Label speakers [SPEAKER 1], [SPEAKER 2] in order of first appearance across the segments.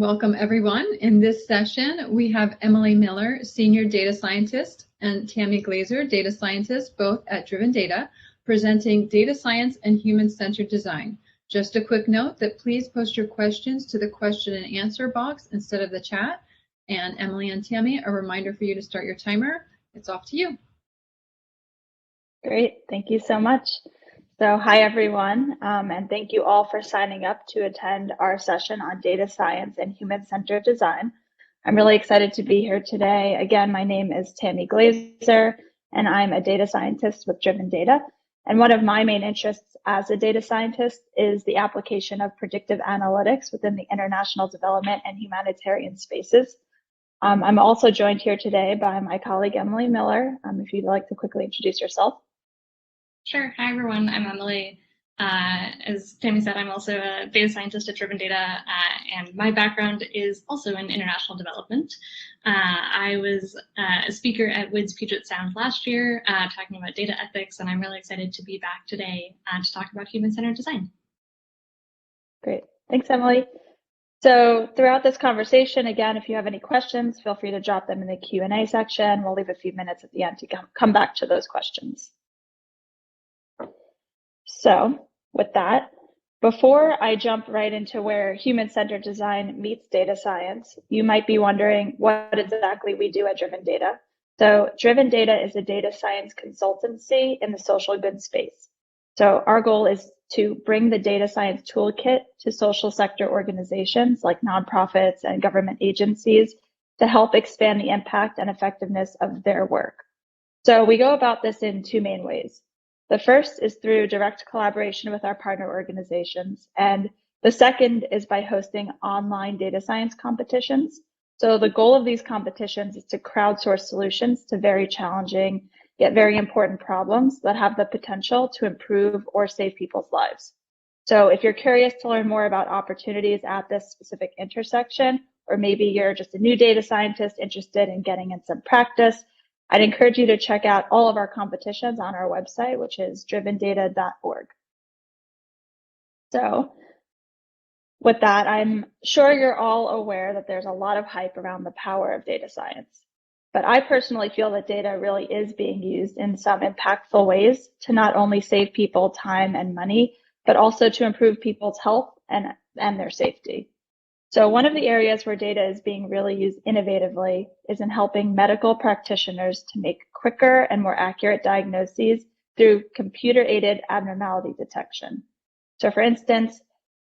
[SPEAKER 1] Welcome everyone. In this session, we have Emily Miller, Senior Data Scientist, and Tammy Glazer, Data Scientist, both at DrivenData, presenting Data Science and Human-Centered Design. Just a quick note that please post your questions to the question and answer box instead of the chat. And Emily and Tammy, a reminder for you to start your timer. It's off to you.
[SPEAKER 2] Great, thank you so much. So hi everyone, and thank you all for signing up to attend our session on data science and human-centered design. I'm really excited to be here today. Again, my name is Tammy Glazer, and I'm a data scientist with DrivenData. And one of my main interests as a data scientist is the application of predictive analytics within the international development and humanitarian spaces. I'm also joined here today by my colleague, Emily Miller. If you'd like to quickly introduce yourself.
[SPEAKER 3] Sure. Hi, everyone. I'm Emily. As Tammy said, I'm also a data scientist at DrivenData, and my background is also in international development. I was a speaker at WID's Puget Sound last year, talking about data ethics, and I'm really excited to be back today to talk about human-centered design.
[SPEAKER 2] Great. Thanks, Emily. So throughout this conversation, again, if you have any questions, feel free to drop them in the Q&A section. We'll leave a few minutes at the end to come back to those questions. So with that, before I jump right into where human-centered design meets data science, you might be wondering what exactly we do at DrivenData. So DrivenData is a data science consultancy in the social good space. So our goal is to bring the data science toolkit to social sector organizations like nonprofits and government agencies to help expand the impact and effectiveness of their work. So we go about this in two main ways. The first is through direct collaboration with our partner organizations, and the second is by hosting online data science competitions. So the goal of these competitions is to crowdsource solutions to very challenging yet very important problems that have the potential to improve or save people's lives. So if you're curious to learn more about opportunities at this specific intersection, or maybe you're just a new data scientist interested in getting in some practice, I'd encourage you to check out all of our competitions on our website, which is drivendata.org. So with that, I'm sure you're all aware that there's a lot of hype around the power of data science. But I personally feel that data really is being used in some impactful ways to not only save people time and money, but also to improve people's health and their safety. So one of the areas where data is being really used innovatively is in helping medical practitioners to make quicker and more accurate diagnoses through computer-aided abnormality detection. So for instance,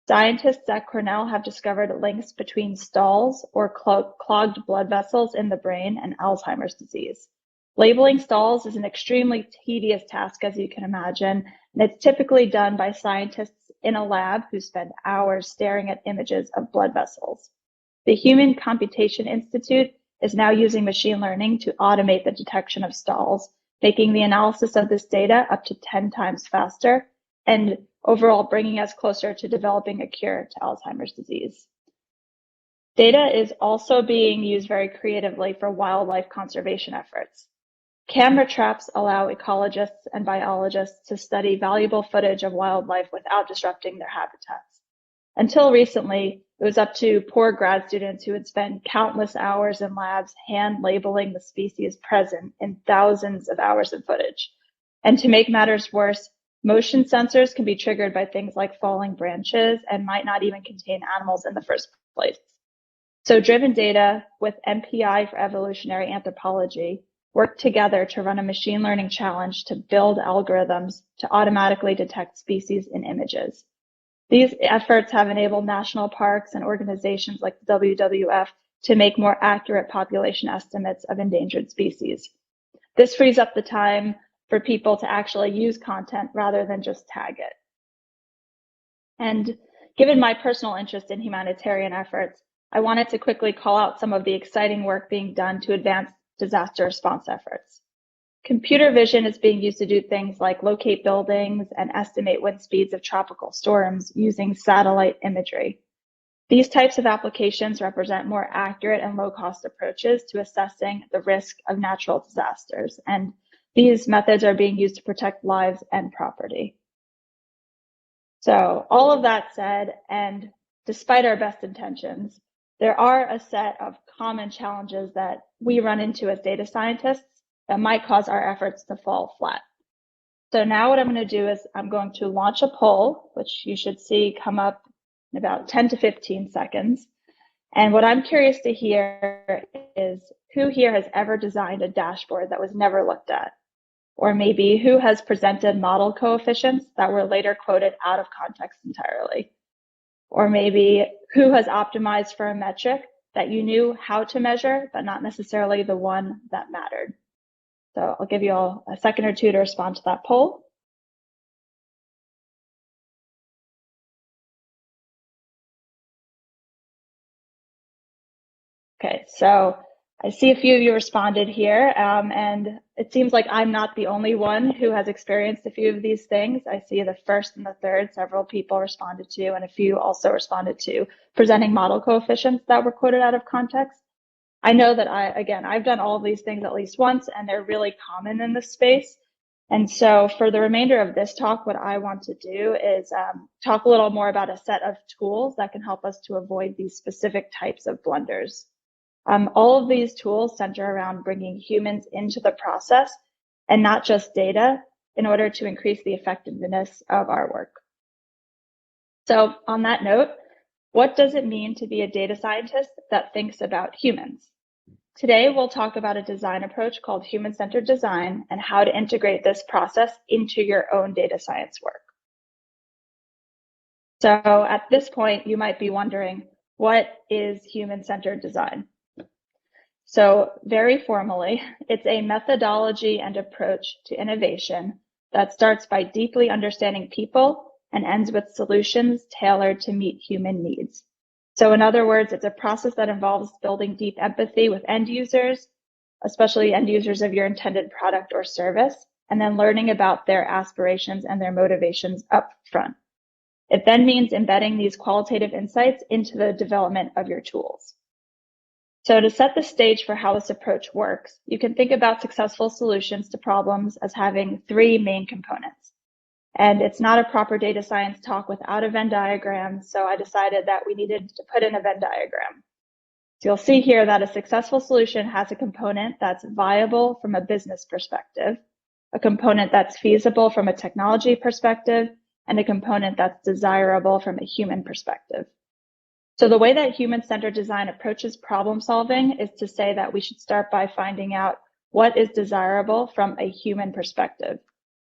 [SPEAKER 2] scientists at Cornell have discovered links between stalls or clogged blood vessels in the brain and Alzheimer's disease. Labeling stalls is an extremely tedious task, as you can imagine, and it's typically done by scientists in a lab who spend hours staring at images of blood vessels. The Human Computation Institute is now using machine learning to automate the detection of stalls, making the analysis of this data up to 10 times faster and overall bringing us closer to developing a cure to Alzheimer's disease. Data is also being used very creatively for wildlife conservation efforts. Camera traps allow ecologists and biologists to study valuable footage of wildlife without disrupting their habitats. Until recently, it was up to poor grad students who would spend countless hours in labs hand labeling the species present in thousands of hours of footage. And to make matters worse, motion sensors can be triggered by things like falling branches and might not even contain animals in the first place. So DrivenData with MPI for evolutionary anthropology work together to run a machine learning challenge to build algorithms to automatically detect species in images. These efforts have enabled national parks and organizations like the WWF to make more accurate population estimates of endangered species. This frees up the time for people to actually use content rather than just tag it. And given my personal interest in humanitarian efforts, I wanted to quickly call out some of the exciting work being done to advance disaster response efforts. Computer vision is being used to do things like locate buildings and estimate wind speeds of tropical storms using satellite imagery. These types of applications represent more accurate and low-cost approaches to assessing the risk of natural disasters, and these methods are being used to protect lives and property. So all of that said, and despite our best intentions, there are a set of common challenges that we run into as data scientists that might cause our efforts to fall flat. So now what I'm going to do is I'm going to launch a poll, which you should see come up in about 10 to 15 seconds. And what I'm curious to hear is who here has ever designed a dashboard that was never looked at? Or maybe who has presented model coefficients that were later quoted out of context entirely? Or maybe who has optimized for a metric that you knew how to measure, but not necessarily the one that mattered? So I'll give you all a second or two to respond to that poll. Okay, so I see a few of you responded here, and it seems like I'm not the only one who has experienced a few of these things. I see the first and the third, several people responded to, and a few also responded to presenting model coefficients that were quoted out of context. I know that I've done all of these things at least once, and they're really common in this space. And so for the remainder of this talk, what I want to do is talk a little more about a set of tools that can help us to avoid these specific types of blunders. All of these tools center around bringing humans into the process and not just data in order to increase the effectiveness of our work. So on that note, what does it mean to be a data scientist that thinks about humans? Today, we'll talk about a design approach called human-centered design and how to integrate this process into your own data science work. So at this point, you might be wondering, what is human-centered design? So very formally, it's a methodology and approach to innovation that starts by deeply understanding people and ends with solutions tailored to meet human needs. So in other words, it's a process that involves building deep empathy with end users, especially end users of your intended product or service, and then learning about their aspirations and their motivations up front. It then means embedding these qualitative insights into the development of your tools. So to set the stage for how this approach works, you can think about successful solutions to problems as having three main components. And it's not a proper data science talk without a Venn diagram, so I decided that we needed to put in a Venn diagram. So you'll see here that a successful solution has a component that's viable from a business perspective, a component that's feasible from a technology perspective, and a component that's desirable from a human perspective. So the way that human-centered design approaches problem solving is to say that we should start by finding out what is desirable from a human perspective.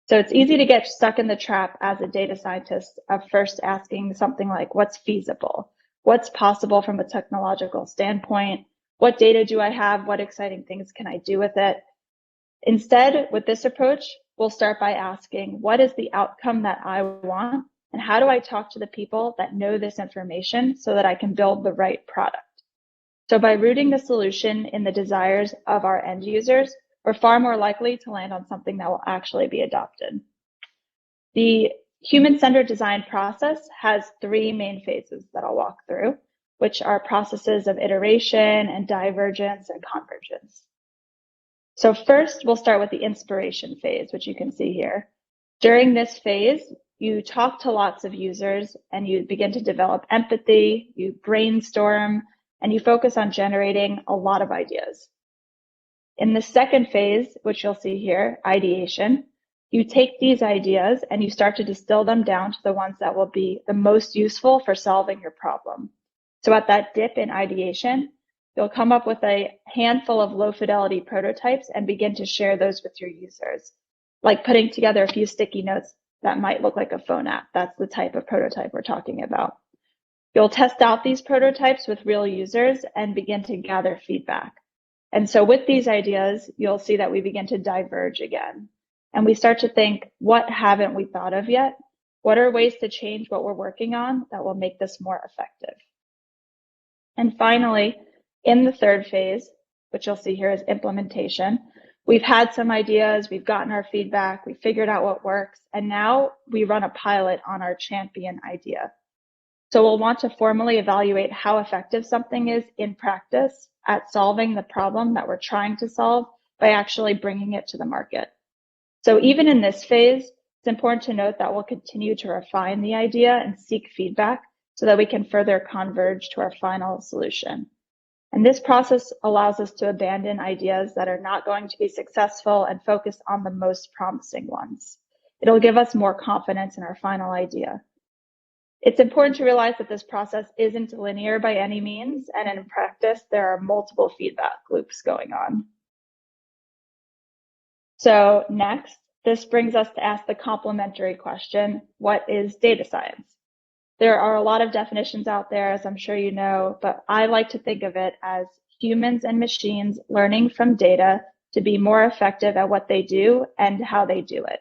[SPEAKER 2] So it's easy to get stuck in the trap as a data scientist of first asking something like, what's feasible? What's possible from a technological standpoint? What data do I have? What exciting things can I do with it? Instead, with this approach, we'll start by asking, what is the outcome that I want? And how do I talk to the people that know this information so that I can build the right product? So by rooting the solution in the desires of our end users, we're far more likely to land on something that will actually be adopted. The human-centered design process has three main phases that I'll walk through, which are processes of iteration and divergence and convergence. So first, we'll start with the inspiration phase, which you can see here. During this phase, you talk to lots of users and you begin to develop empathy, you brainstorm, and you focus on generating a lot of ideas. In the second phase, which you'll see here, ideation, you take these ideas and you start to distill them down to the ones that will be the most useful for solving your problem. So at that dip in ideation, you'll come up with a handful of low fidelity prototypes and begin to share those with your users, like putting together a few sticky notes that might look like a phone app. That's the type of prototype we're talking about. You'll test out these prototypes with real users and begin to gather feedback. And so with these ideas, you'll see that we begin to diverge again. And we start to think, what haven't we thought of yet? What are ways to change what we're working on that will make this more effective? And finally, in the third phase, which you'll see here is implementation, we've had some ideas, we've gotten our feedback, we figured out what works, and now we run a pilot on our champion idea. So we'll want to formally evaluate how effective something is in practice at solving the problem that we're trying to solve by actually bringing it to the market. So even in this phase, it's important to note that we'll continue to refine the idea and seek feedback so that we can further converge to our final solution. And this process allows us to abandon ideas that are not going to be successful and focus on the most promising ones. It'll give us more confidence in our final idea. It's important to realize that this process isn't linear by any means, and in practice, there are multiple feedback loops going on. So next, this brings us to ask the complementary question, what is data science? There are a lot of definitions out there, as I'm sure you know, but I like to think of it as humans and machines learning from data to be more effective at what they do and how they do it.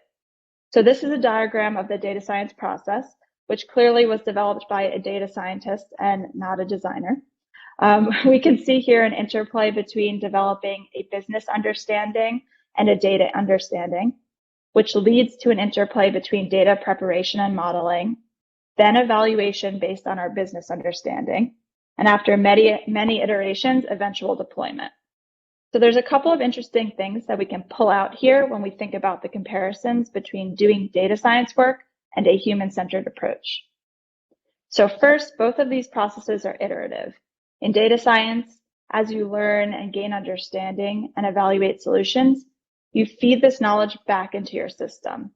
[SPEAKER 2] So this is a diagram of the data science process, which clearly was developed by a data scientist and not a designer. We can see here an interplay between developing a business understanding and a data understanding, which leads to an interplay between data preparation and modeling, then evaluation based on our business understanding, and after many iterations, eventual deployment. So there's a couple of interesting things that we can pull out here when we think about the comparisons between doing data science work and a human-centered approach. So first, both of these processes are iterative. In data science, as you learn and gain understanding and evaluate solutions, you feed this knowledge back into your system.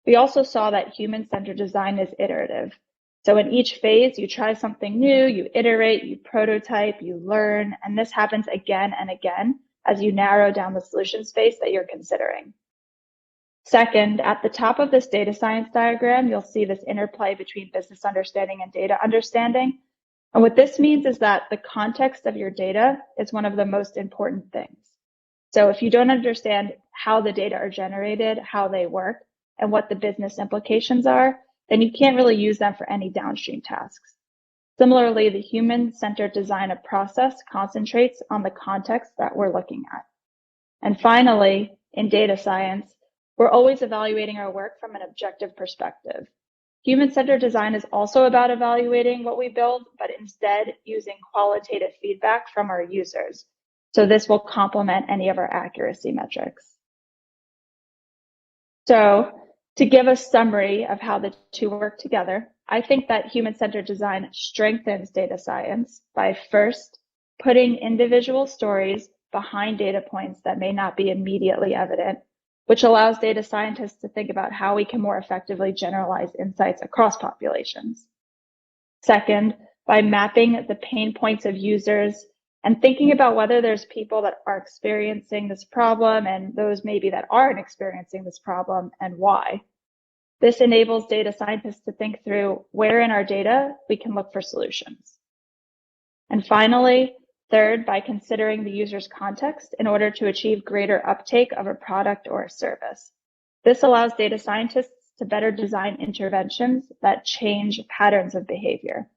[SPEAKER 2] We also saw that human-centered design is iterative. So in each phase, you try something new, you iterate, you prototype, you learn, and this happens again and again as you narrow down the solution space that you're considering. Second, at the top of this data science diagram, you'll see this interplay between business understanding and data understanding. And what this means is that the context of your data is one of the most important things. So if you don't understand how the data are generated, how they work, and what the business implications are, then you can't really use them for any downstream tasks. Similarly, the human-centered design of process concentrates on the context that we're looking at. And finally, in data science, we're always evaluating our work from an objective perspective. Human-centered design is also about evaluating what we build, but instead using qualitative feedback from our users. So this will complement any of our accuracy metrics. So to give a summary of how the two work together, I think that human-centered design strengthens data science by first putting individual stories behind data points that may not be immediately evident, which allows data scientists to think about how we can more effectively generalize insights across populations. Second, by mapping the pain points of users and thinking about whether there's people that are experiencing this problem and those maybe that aren't experiencing this problem and why. This enables data scientists to think through where in our data we can look for solutions. And finally, third, by considering the user's context in order to achieve greater uptake of a product or a service. This allows data scientists to better design interventions that change patterns of behavior.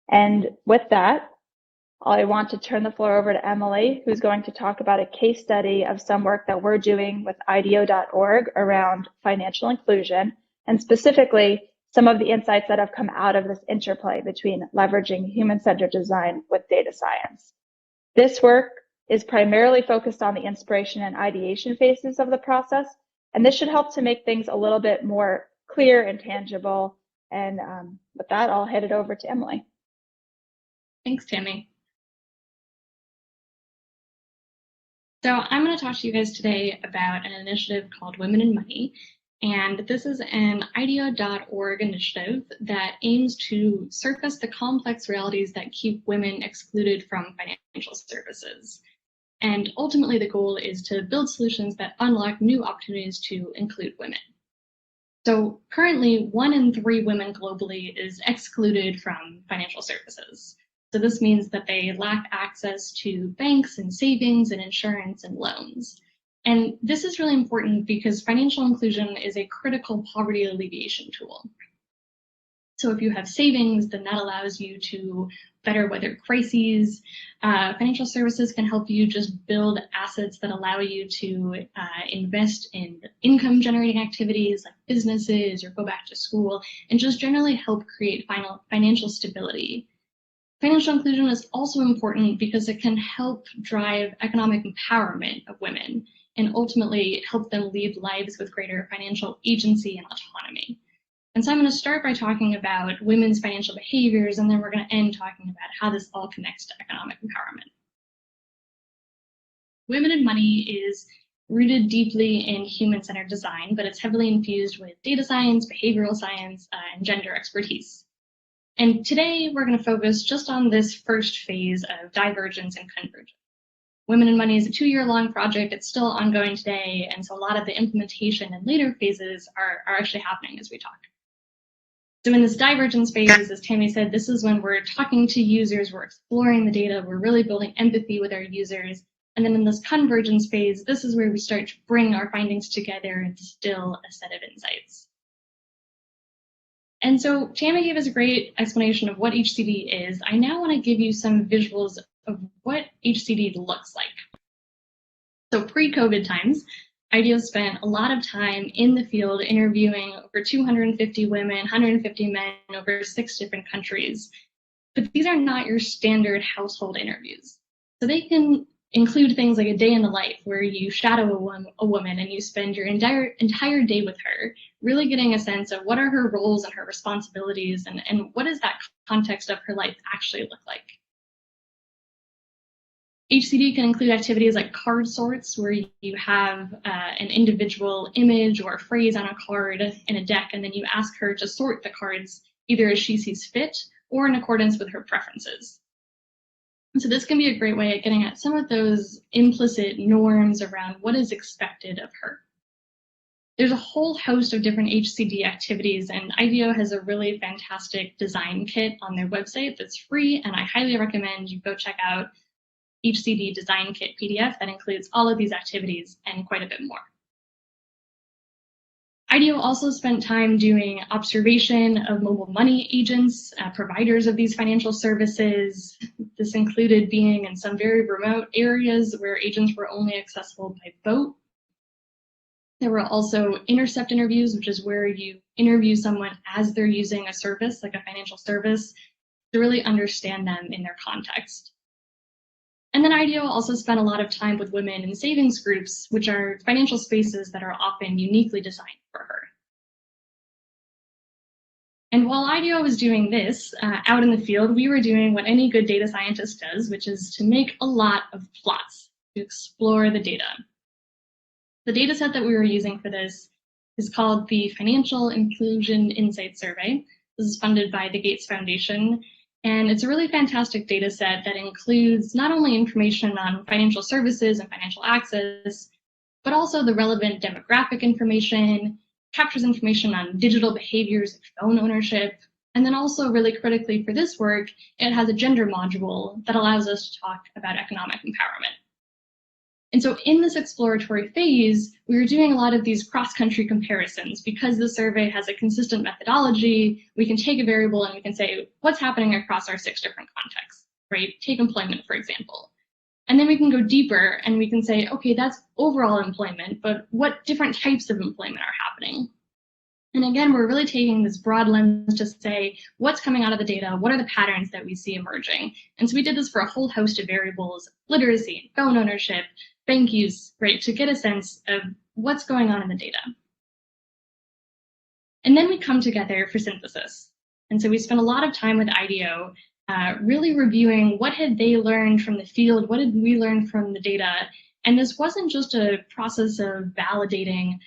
[SPEAKER 2] And with that, I want to turn the floor over to Emily, who's going to talk about a case study of some work that we're doing with IDEO.org around financial inclusion, and specifically some of the insights that have come out of this interplay between leveraging human-centered design with data science. This work is primarily focused on the inspiration and ideation phases of the process, and this should help to make things a little bit more clear and tangible. And with that, I'll head it over to Emily.
[SPEAKER 3] Thanks, Tammy. So I'm going to talk to you guys today about an initiative called Women in Money. And this is an IDEO.org initiative that aims to surface the complex realities that keep women excluded from financial services. And ultimately, the goal is to build solutions that unlock new opportunities to include women. So currently, 1 in 3 women globally is excluded from financial services. So this means that they lack access to banks and savings and insurance and loans. And this is really important because financial inclusion is a critical poverty alleviation tool. So if you have savings, then that allows you to better weather crises. Financial services can help you just build assets that allow you to invest in income generating activities like businesses or go back to school, and just generally help create financial stability. Financial inclusion is also important because it can help drive economic empowerment of women and ultimately help them lead lives with greater financial agency and autonomy. And so I'm going to start by talking about women's financial behaviors, and then we're going to end talking about how this all connects to economic empowerment. Women and money is rooted deeply in human-centered design, but it's heavily infused with data science, behavioral science, and gender expertise. And today we're going to focus just on this first phase of divergence and convergence. Women and Money is a 2-year-long project. It's still ongoing today, and so a lot of the implementation and later phases are actually happening as we talk. So in this divergence phase, as Tammy said, this is when we're talking to users, we're exploring the data, we're really building empathy with our users. And then in this convergence phase, this is where we start to bring our findings together and distill a set of insights. And so Tammy gave us a great explanation of what HCD is. I now want to give you some visuals of what HCD looks like. So pre-COVID times, IDEO spent a lot of time in the field interviewing over 250 women, 150 men over 6 different countries. But these are not your standard household interviews. So they can include things like a day in the life where you shadow a woman and you spend your entire day with her, really getting a sense of what are her roles and her responsibilities and what does that context of her life actually look like. HCD can include activities like card sorts, where you have an individual image or phrase on a card in a deck, and then you ask her to sort the cards either as she sees fit or in accordance with her preferences. And so this can be a great way of getting at some of those implicit norms around what is expected of her. There's a whole host of different HCD activities, and IDEO has a really fantastic design kit on their website that's free, and I highly recommend you go check out HCD Design Kit PDF that includes all of these activities and quite a bit more. IDEO also spent time doing observation of mobile money agents, providers of these financial services. This included being in some very remote areas where agents were only accessible by boat. There were also intercept interviews, which is where you interview someone as they're using a service, like a financial service, to really understand them in their context. And then IDEO also spent a lot of time with women in savings groups, which are financial spaces that are often uniquely designed for her. And while IDEO was doing this out in the field, we were doing what any good data scientist does, which is to make a lot of plots to explore the data. The data set that we were using for this is called the Financial Inclusion Insight Survey. This is funded by the Gates Foundation. And it's a really fantastic data set that includes not only information on financial services and financial access, but also the relevant demographic information, captures information on digital behaviors like phone ownership, and then also really critically for this work, it has a gender module that allows us to talk about economic empowerment. And so in this exploratory phase, we were doing a lot of these cross-country comparisons. Because the survey has a consistent methodology, we can take a variable and we can say, what's happening across our 6 different contexts, right? Take employment, for example. And then we can go deeper and we can say, okay, that's overall employment, but what different types of employment are happening? And again, we're really taking this broad lens to say, what's coming out of the data? What are the patterns that we see emerging? And so we did this for a whole host of variables, literacy, phone ownership, bank use, right, to get a sense of what's going on in the data. And then we come together for synthesis. And so we spent a lot of time with IDEO really reviewing what had they learned from the field, what did we learn from the data. And this wasn't just a process of validating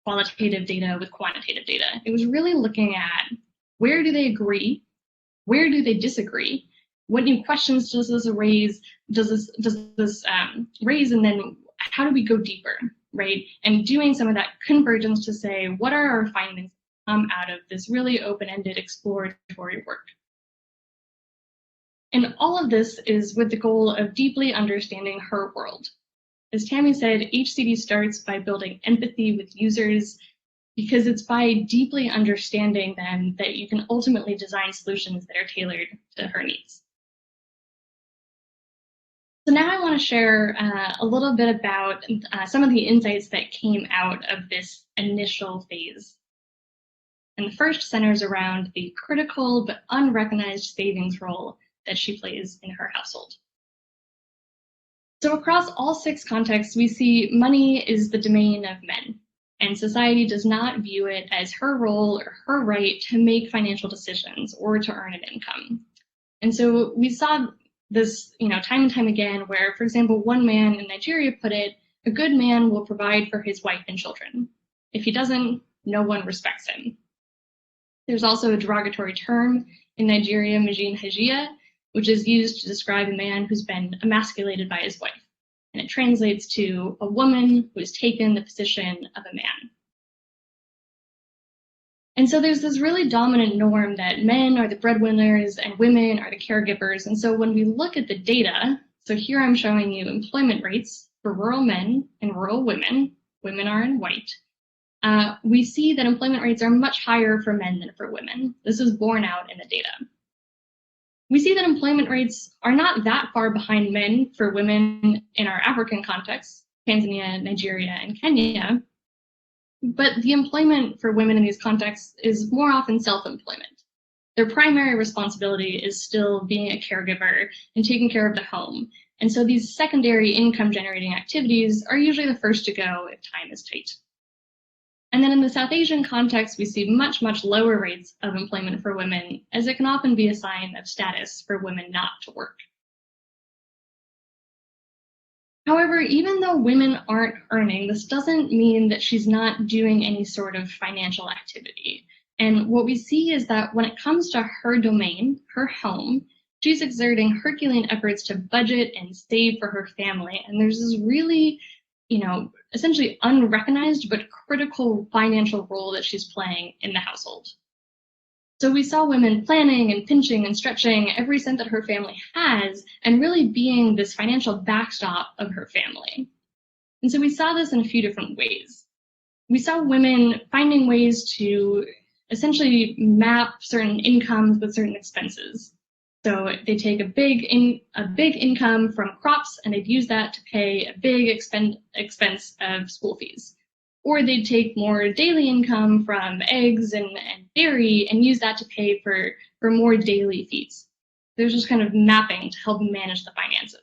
[SPEAKER 3] qualitative data with quantitative data. It was really looking at where do they agree, where do they disagree, what new questions does this raise, raise, and then how do we go deeper, right? And doing some of that convergence to say, what are our findings come out of this really open-ended exploratory work? And all of this is with the goal of deeply understanding her world. As Tammy said, HCD starts by building empathy with users because it's by deeply understanding them that you can ultimately design solutions that are tailored to her needs. So now I want to share a little bit about some of the insights that came out of this initial phase. And the first centers around the critical but unrecognized savings role that she plays in her household. So across all 6 contexts, we see money is the domain of men. and society does not view it as her role or her right to make financial decisions or to earn an income. And so we saw this, time and time again, where, for example, one man in Nigeria put it, a good man will provide for his wife and children. If he doesn't, no one respects him. There's also a derogatory term in Nigeria, Mijin Hajia, which is used to describe a man who's been emasculated by his wife. And it translates to a woman who has taken the position of a man. And so there's this really dominant norm that men are the breadwinners and women are the caregivers. And so when we look at the data, so here I'm showing you employment rates for rural men and rural women, women are in white, we see that employment rates are much higher for men than for women. This is borne out in the data. We see that employment rates are not that far behind men for women in our African context, Tanzania, Nigeria, and Kenya, but the employment for women in these contexts is more often self-employment. Their primary responsibility is still being a caregiver and taking care of the home. And so these secondary income generating activities are usually the first to go if time is tight. And then in the South Asian context, we see much, much lower rates of employment for women, as it can often be a sign of status for women not to work. However, even though women aren't earning, this doesn't mean that she's not doing any sort of financial activity. And what we see is that when it comes to her domain, her home, she's exerting Herculean efforts to budget and save for her family. And there's this really, essentially unrecognized but critical financial role that she's playing in the household. So we saw women planning and pinching and stretching every cent that her family has and really being this financial backstop of her family. And so we saw this in a few different ways. We saw women finding ways to essentially map certain incomes with certain expenses. So they take a big income from crops and they'd use that to pay a big expense of school fees. Or they'd take more daily income from eggs and dairy and use that to pay for more daily fees. There's just kind of mapping to help manage the finances.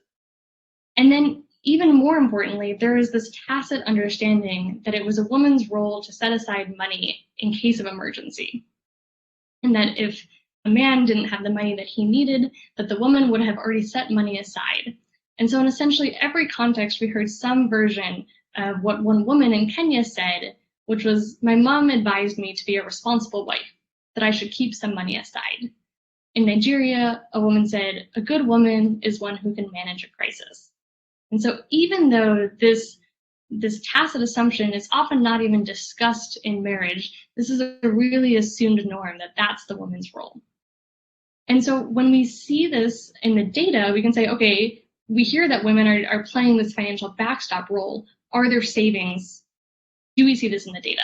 [SPEAKER 3] And then even more importantly, there is this tacit understanding that it was a woman's role to set aside money in case of emergency. And that if a man didn't have the money that he needed, that the woman would have already set money aside. And so in essentially every context, we heard some version of what one woman in Kenya said, which was, my mom advised me to be a responsible wife, that I should keep some money aside. In Nigeria, a woman said, a good woman is one who can manage a crisis. And so even though this tacit assumption is often not even discussed in marriage, this is a really assumed norm that that's the woman's role. And so when we see this in the data, we can say, okay, we hear that women are playing this financial backstop role. Are there savings? Do we see this in the data?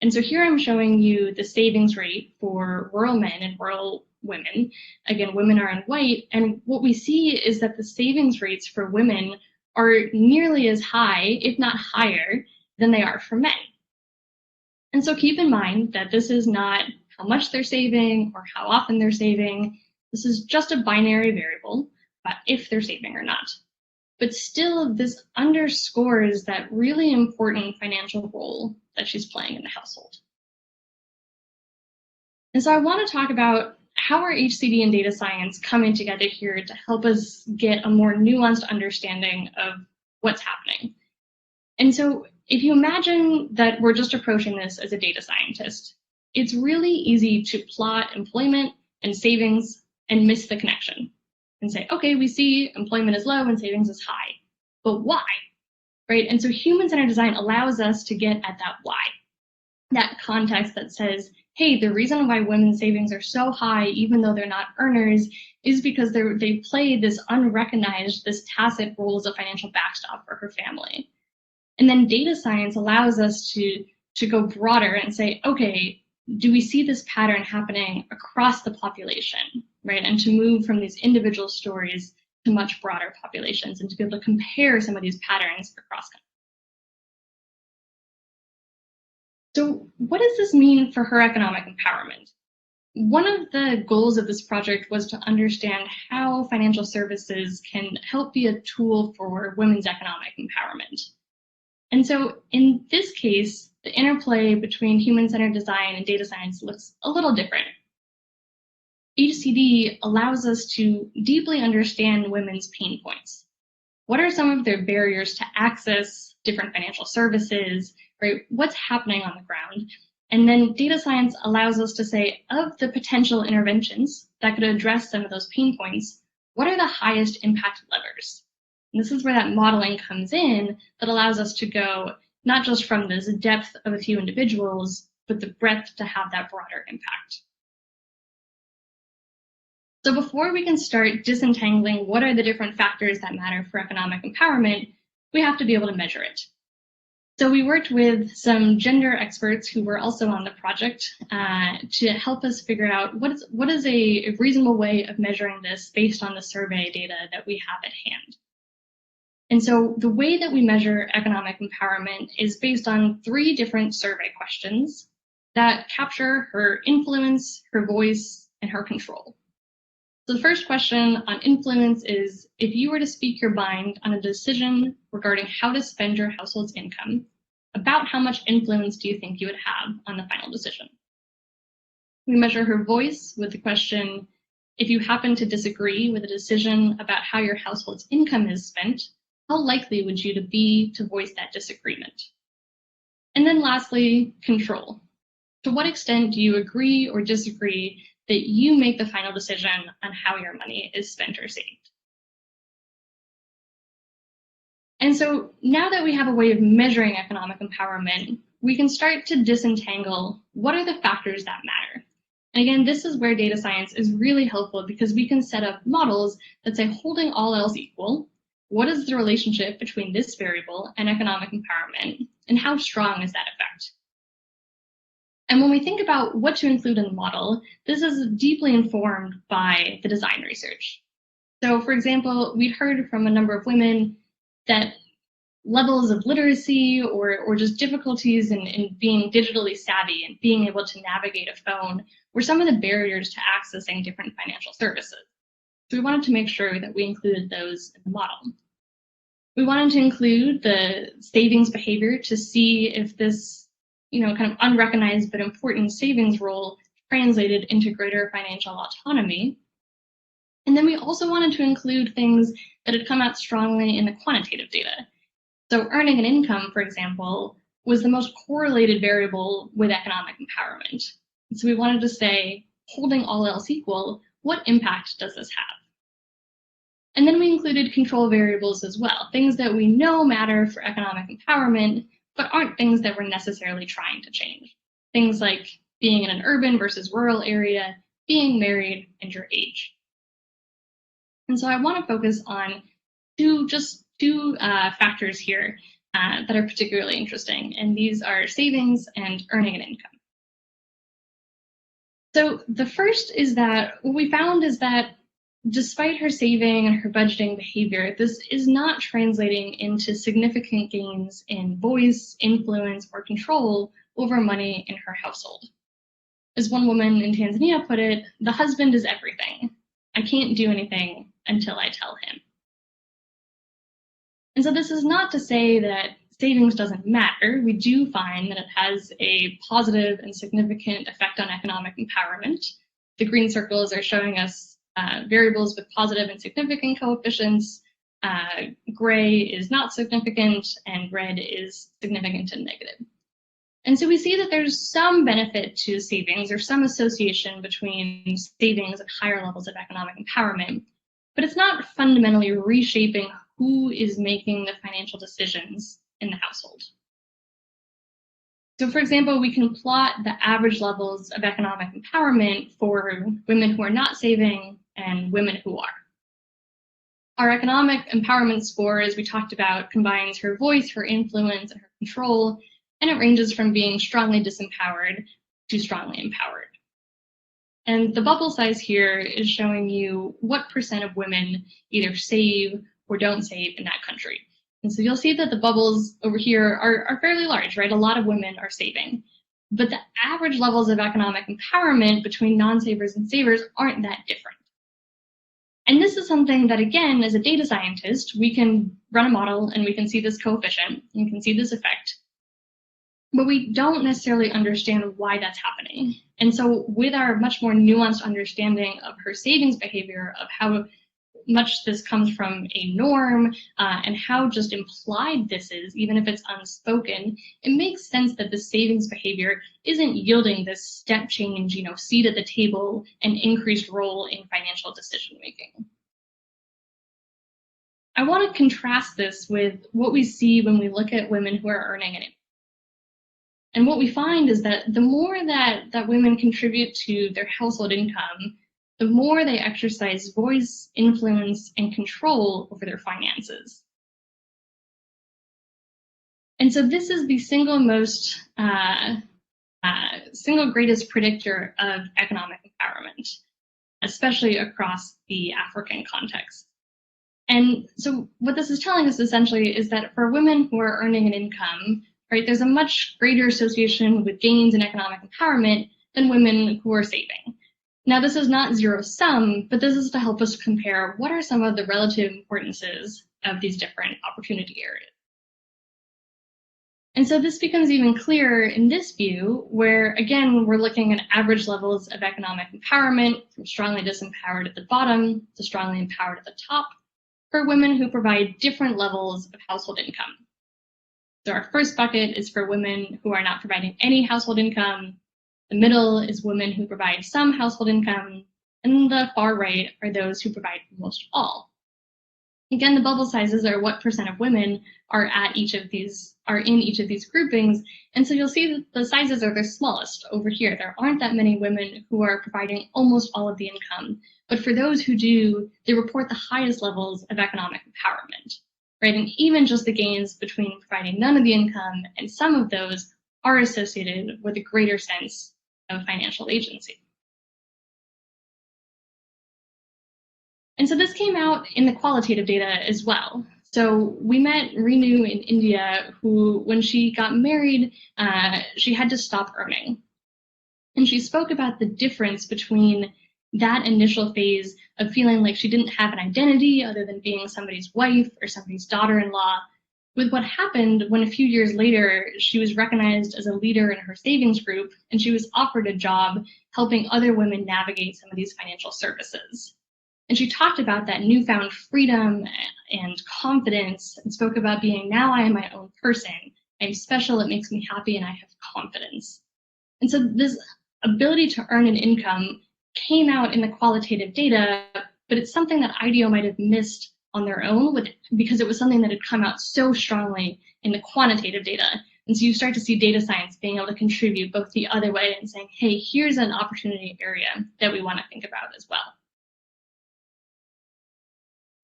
[SPEAKER 3] And so here I'm showing you the savings rate for rural men and rural women. Again, women are in white. And what we see is that the savings rates for women are nearly as high, if not higher, than they are for men. And so keep in mind that this is not how much they're saving or how often they're saving. This is just a binary variable about if they're saving or not. But still, this underscores that really important financial role that she's playing in the household. And so I want to talk about how are HCD and data science coming together here to help us get a more nuanced understanding of what's happening. And so if you imagine that we're just approaching this as a data scientist, it's really easy to plot employment and savings and miss the connection and say, okay, we see employment is low and savings is high, but why, right? And so human-centered design allows us to get at that why, that context that says, hey, the reason why women's savings are so high, even though they're not earners, is because they play this unrecognized, this tacit role as a financial backstop for her family. And then data science allows us to go broader and say, okay, do we see this pattern happening across the population, right? And to move from these individual stories to much broader populations and to be able to compare some of these patterns across countries. So what does this mean for her economic empowerment? One of the goals of this project was to understand how financial services can help be a tool for women's economic empowerment. And so in this case, the interplay between human-centered design and data science looks a little different. HCD allows us to deeply understand women's pain points. What are some of their barriers to access different financial services, right? What's happening on the ground? And then data science allows us to say, of the potential interventions that could address some of those pain points, what are the highest impact levers? And this is where that modeling comes in that allows us to go not just from this depth of a few individuals, but the breadth to have that broader impact. So before we can start disentangling what are the different factors that matter for economic empowerment, we have to be able to measure it. So we worked with some gender experts who were also on the project to help us figure out what is a reasonable way of measuring this based on the survey data that we have at hand. And so the way that we measure economic empowerment is based on 3 different survey questions that capture her influence, her voice, and her control. So the first question on influence is, if you were to speak your mind on a decision regarding how to spend your household's income, about how much influence do you think you would have on the final decision? We measure her voice with the question, if you happen to disagree with a decision about how your household's income is spent, how likely would you be to voice that disagreement? And then lastly, control. To what extent do you agree or disagree that you make the final decision on how your money is spent or saved? And so now that we have a way of measuring economic empowerment, we can start to disentangle what are the factors that matter. And again, this is where data science is really helpful because we can set up models that say, holding all else equal, what is the relationship between this variable and economic empowerment, and how strong is that effect? And when we think about what to include in the model, this is deeply informed by the design research. So for example, we'd heard from a number of women that levels of literacy or just difficulties in being digitally savvy and being able to navigate a phone were some of the barriers to accessing different financial services. So we wanted to make sure that we included those in the model. We wanted to include the savings behavior to see if this, kind of unrecognized but important savings role translated into greater financial autonomy. And then we also wanted to include things that had come out strongly in the quantitative data. So earning an income, for example, was the most correlated variable with economic empowerment. And so we wanted to say, holding all else equal, what impact does this have? And then we included control variables as well, things that we know matter for economic empowerment, but aren't things that we're necessarily trying to change. Things like being in an urban versus rural area, being married, and your age. And so I want to focus on two factors here that are particularly interesting, and these are savings and earning an income. So the first is that what we found is that despite her saving and her budgeting behavior, this is not translating into significant gains in voice, influence, or control over money in her household. As one woman in Tanzania put it, the husband is everything. I can't do anything until I tell him. And so this is not to say that savings doesn't matter. We do find that it has a positive and significant effect on economic empowerment. The green circles are showing us variables with positive and significant coefficients. Gray is not significant, and red is significant and negative. And so we see that there's some benefit to savings or some association between savings and higher levels of economic empowerment, but it's not fundamentally reshaping who is making the financial decisions in the household. So for example, we can plot the average levels of economic empowerment for women who are not saving and women who are. Our economic empowerment score, as we talked about, combines her voice, her influence, and her control, and it ranges from being strongly disempowered to strongly empowered. And the bubble size here is showing you what % of women either save or don't save in that country. And so you'll see that the bubbles over here are fairly large, right? A lot of women are saving. But the average levels of economic empowerment between non-savers and savers aren't that different. And this is something that, again, as a data scientist, we can run a model and we can see this coefficient, and we can see this effect, but we don't necessarily understand why that's happening. And so with our much more nuanced understanding of her savings behavior, of how much this comes from a norm and how just implied this is, even if it's unspoken, it makes sense that the savings behavior isn't yielding this step change, seat at the table and increased role in financial decision making. I want to contrast this with what we see when we look at women who are earning an income. And what we find is that the more that women contribute to their household income, the more they exercise voice, influence, and control over their finances. And so this is the single greatest predictor of economic empowerment, especially across the African context. And so what this is telling us essentially is that for women who are earning an income, right, there's a much greater association with gains in economic empowerment than women who are saving. Now, this is not zero sum, but this is to help us compare what are some of the relative importances of these different opportunity areas. And so this becomes even clearer in this view, where again, we're looking at average levels of economic empowerment from strongly disempowered at the bottom to strongly empowered at the top for women who provide different levels of household income. So our first bucket is for women who are not providing any household income. The middle is women who provide some household income, and the far right are those who provide almost all. Again, the bubble sizes are what % of women are in each of these groupings, and so you'll see that the sizes are their smallest over here. There aren't that many women who are providing almost all of the income, but for those who do, they report the highest levels of economic empowerment, right? And even just the gains between providing none of the income and some of those are associated with a greater sense of financial agency. And so this came out in the qualitative data as well. So we met Renu in India, who, when she got married, she had to stop earning. And she spoke about the difference between that initial phase of feeling like she didn't have an identity other than being somebody's wife or somebody's daughter-in-law, with what happened when a few years later she was recognized as a leader in her savings group and she was offered a job helping other women navigate some of these financial services. And she talked about that newfound freedom and confidence and spoke about being, now I am my own person. I'm special, it makes me happy, and I have confidence. And so this ability to earn an income came out in the qualitative data, but it's something that IDEO might have missed on their own because it was something that had come out so strongly in the quantitative data. And so you start to see data science being able to contribute both the other way and saying, hey, here's an opportunity area that we want to think about as well.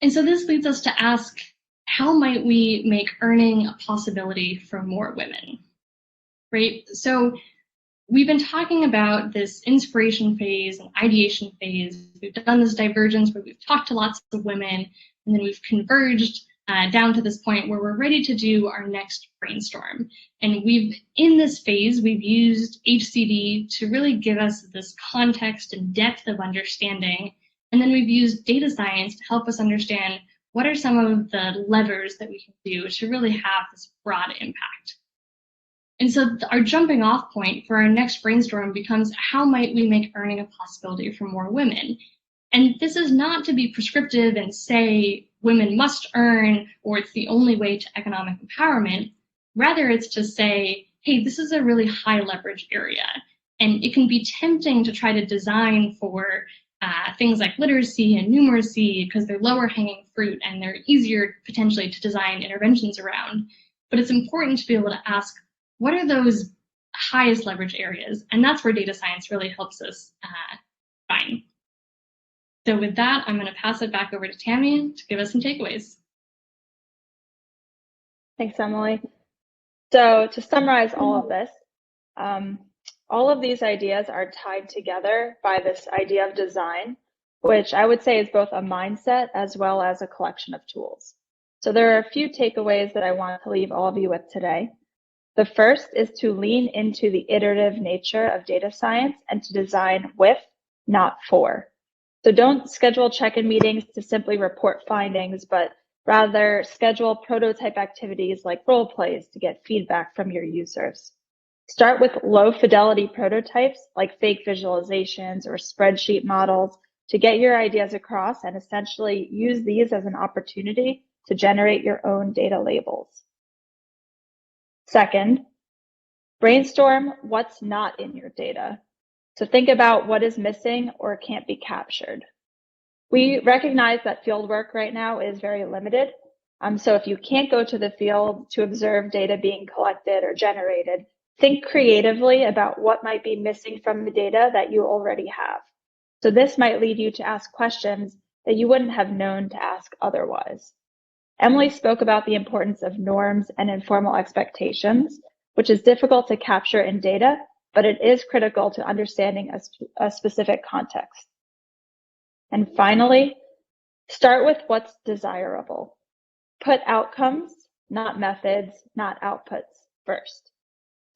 [SPEAKER 3] And so this leads us to ask, how might we make earning a possibility for more women, right? So we've been talking about this inspiration phase and ideation phase. We've done this divergence where we've talked to lots of women, and then we've converged down to this point where we're ready to do our next brainstorm. And in this phase, we've used HCD to really give us this context and depth of understanding. And then we've used data science to help us understand what are some of the levers that we can do to really have this broad impact. And so our jumping off point for our next brainstorm becomes, how might we make earning a possibility for more women? And this is not to be prescriptive and say women must earn or it's the only way to economic empowerment. Rather, it's to say, hey, this is a really high leverage area. And it can be tempting to try to design for things like literacy and numeracy because they're lower hanging fruit and they're easier potentially to design interventions around. But it's important to be able to ask, what are those highest leverage areas? And that's where data science really helps us find. So with that, I'm going to pass it back over to Tammy to give us some takeaways.
[SPEAKER 2] Thanks, Emily. So to summarize all of this, all of these ideas are tied together by this idea of design, which I would say is both a mindset as well as a collection of tools. So there are a few takeaways that I want to leave all of you with today. The first is to lean into the iterative nature of data science and to design with, not for. So don't schedule check-in meetings to simply report findings, but rather schedule prototype activities like role plays to get feedback from your users. Start with low fidelity prototypes like fake visualizations or spreadsheet models to get your ideas across, and essentially use these as an opportunity to generate your own data labels. Second, brainstorm what's not in your data. So think about what is missing or can't be captured. We recognize that field work right now is very limited. So if you can't go to the field to observe data being collected or generated, think creatively about what might be missing from the data that you already have. So this might lead you to ask questions that you wouldn't have known to ask otherwise. Emily spoke about the importance of norms and informal expectations, which is difficult to capture in data, but it is critical to understanding a specific context. And finally, start with what's desirable. Put outcomes, not methods, not outputs first.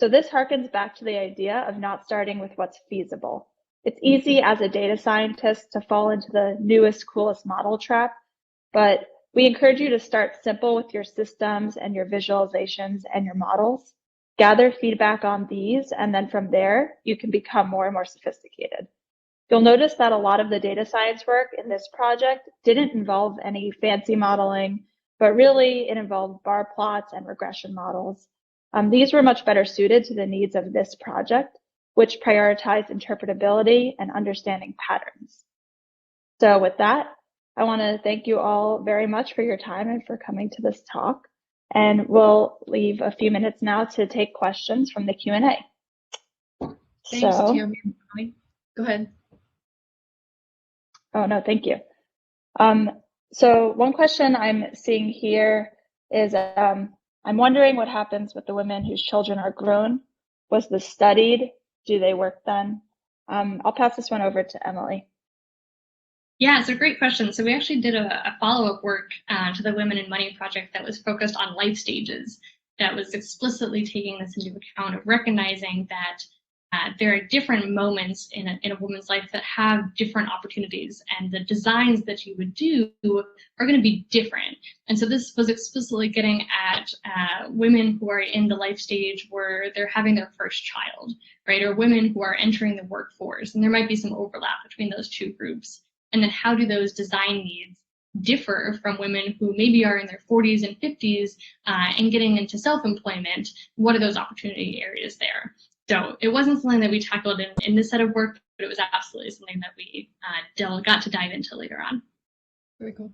[SPEAKER 2] So this harkens back to the idea of not starting with what's feasible. It's easy as a data scientist to fall into the newest, coolest model trap, but we encourage you to start simple with your systems and your visualizations and your models. Gather feedback on these, and then from there, you can become more and more sophisticated. You'll notice that a lot of the data science work in this project didn't involve any fancy modeling, but really it involved bar plots and regression models. These were much better suited to the needs of this project, which prioritized interpretability and understanding patterns. So with that, I want to thank you all very much for your time and for coming to this talk. And we'll leave a few minutes now to take questions from the Q&A.
[SPEAKER 1] Thanks, Tammy. Go ahead.
[SPEAKER 2] Oh, no, thank you. So one question I'm seeing here is, I'm wondering what happens with the women whose children are grown. Was this studied? Do they work then? I'll pass this one over to Emily.
[SPEAKER 3] Yeah, it's a great question. So we actually did a follow-up work to the Women in Money project that was focused on life stages, that was explicitly taking this into account of recognizing that there are different moments in a woman's life that have different opportunities, and the designs that you would do are going to be different. And so this was explicitly getting at women who are in the life stage where they're having their first child, right? Or women who are entering the workforce, and there might be some overlap between those two groups. And then how do those design needs differ from women who maybe are in their 40s and 50s and getting into self-employment? What are those opportunity areas there? So it wasn't something that we tackled in this set of work, but it was absolutely something that we got to dive into later on.
[SPEAKER 1] Very cool.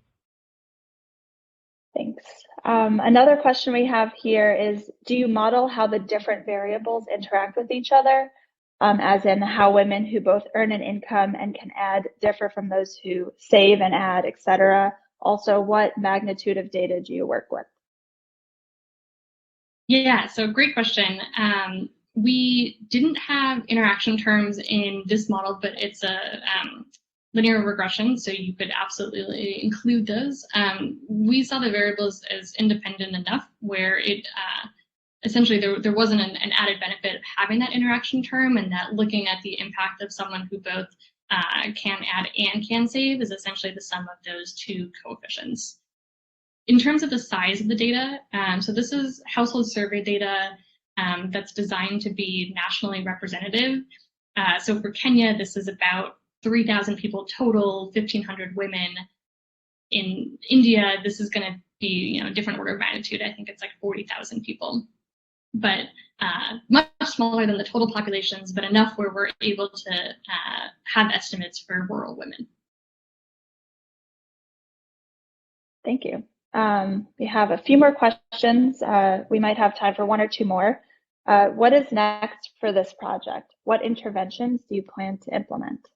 [SPEAKER 2] Thanks. Another question we have here is, do you model how the different variables interact with each other? As in how women who both earn an income and can add differ from those who save and add, etc. Also, what magnitude of data do you work with?
[SPEAKER 3] Yeah, so great question. We didn't have interaction terms in this model, but it's a linear regression, so you could absolutely include those. We saw the variables as independent enough where it essentially there wasn't an added benefit of having that interaction term, and that looking at the impact of someone who both can add and can save is essentially the sum of those two coefficients. In terms of the size of the data, so this is household survey data that's designed to be nationally representative. So for Kenya, this is about 3,000 people total, 1,500 women. In India, this is going to be a different order of magnitude. I think it's like 40,000 people, but much smaller than the total populations, but enough where we're able to have estimates for rural women.
[SPEAKER 2] Thank you. We have a few more questions. We might have time for one or two more. What is next for this project? What interventions do you plan to implement?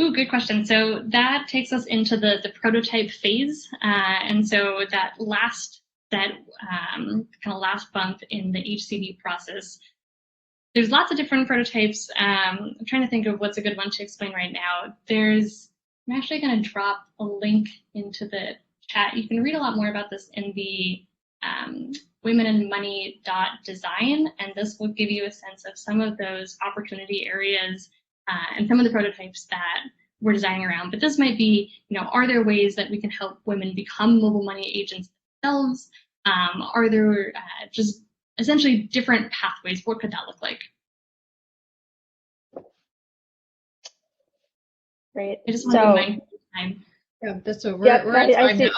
[SPEAKER 3] Ooh, good question. So that takes us into the prototype phase. And so that kind of last bump in the HCD process, there's lots of different prototypes. I'm trying to think of what's a good one to explain right now. I'm actually going to drop a link into the chat. You can read a lot more about this in the womeninmoney.design, and this will give you a sense of some of those opportunity areas and some of the prototypes that we're designing around. But this might be, are there ways that we can help women become mobile money agents themselves? Are there just essentially different pathways? What could that look like?
[SPEAKER 2] Great.
[SPEAKER 3] I just want to be mindful of time.
[SPEAKER 1] Yeah, that's so we're at time now.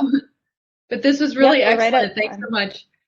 [SPEAKER 1] But this was really excellent. Thanks so much.